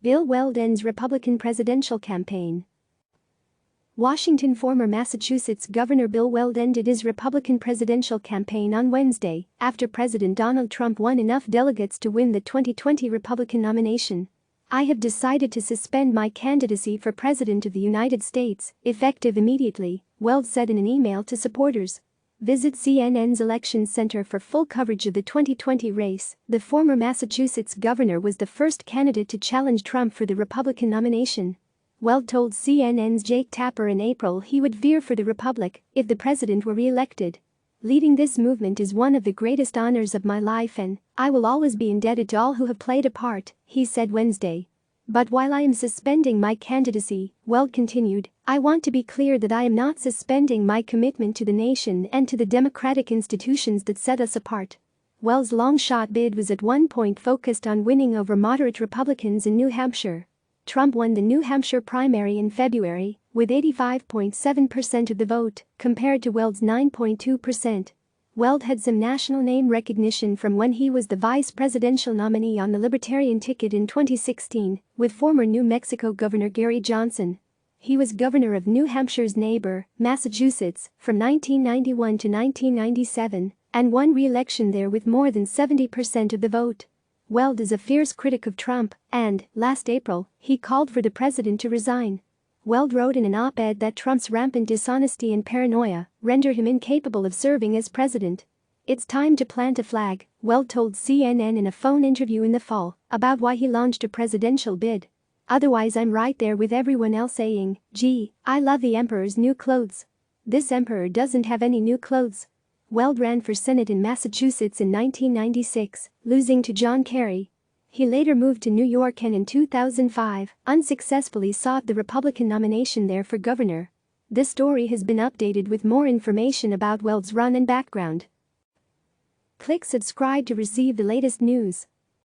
Bill Weld ends Republican presidential campaign. Washington. Former Massachusetts Governor Bill Weld ended his Republican presidential campaign on Wednesday after President Donald Trump won enough delegates to win the 2020 Republican nomination. "I have decided to suspend my candidacy for President of the United States, effective immediately," Weld said in an email to supporters. Visit CNN's Election Center for full coverage of the 2020 race. The former Massachusetts governor was the first candidate to challenge Trump for the Republican nomination. Weld told CNN's Jake Tapper in April he would veer for the Republic if the president were re-elected. "Leading this movement is one of the greatest honors of my life and I will always be indebted to all who have played a part," he said Wednesday. "But while I am suspending my candidacy," Weld continued, "I want to be clear that I am not suspending my commitment to the nation and to the democratic institutions that set us apart." Weld's long-shot bid was at one point focused on winning over moderate Republicans in New Hampshire. Trump won the New Hampshire primary in February with 85.7% of the vote, compared to Weld's 9.2%. Weld had some national name recognition from when he was the vice presidential nominee on the Libertarian ticket in 2016 with former New Mexico Governor Gary Johnson. He was governor of New Hampshire's neighbor, Massachusetts, from 1991 to 1997 and won re-election there with more than 70% of the vote. Weld is a fierce critic of Trump and, last April, he called for the president to resign. Weld wrote in an op-ed that Trump's rampant dishonesty and paranoia render him incapable of serving as president. "It's time to plant a flag," Weld told CNN in a phone interview in the fall about why he launched a presidential bid. "Otherwise I'm right there with everyone else saying, gee, I love the emperor's new clothes. This emperor doesn't have any new clothes." Weld ran for Senate in Massachusetts in 1996, losing to John Kerry. He later moved to New York and in 2005 unsuccessfully sought the Republican nomination there for governor. This story has been updated with more information about Weld's run and background. Click subscribe to receive the latest news.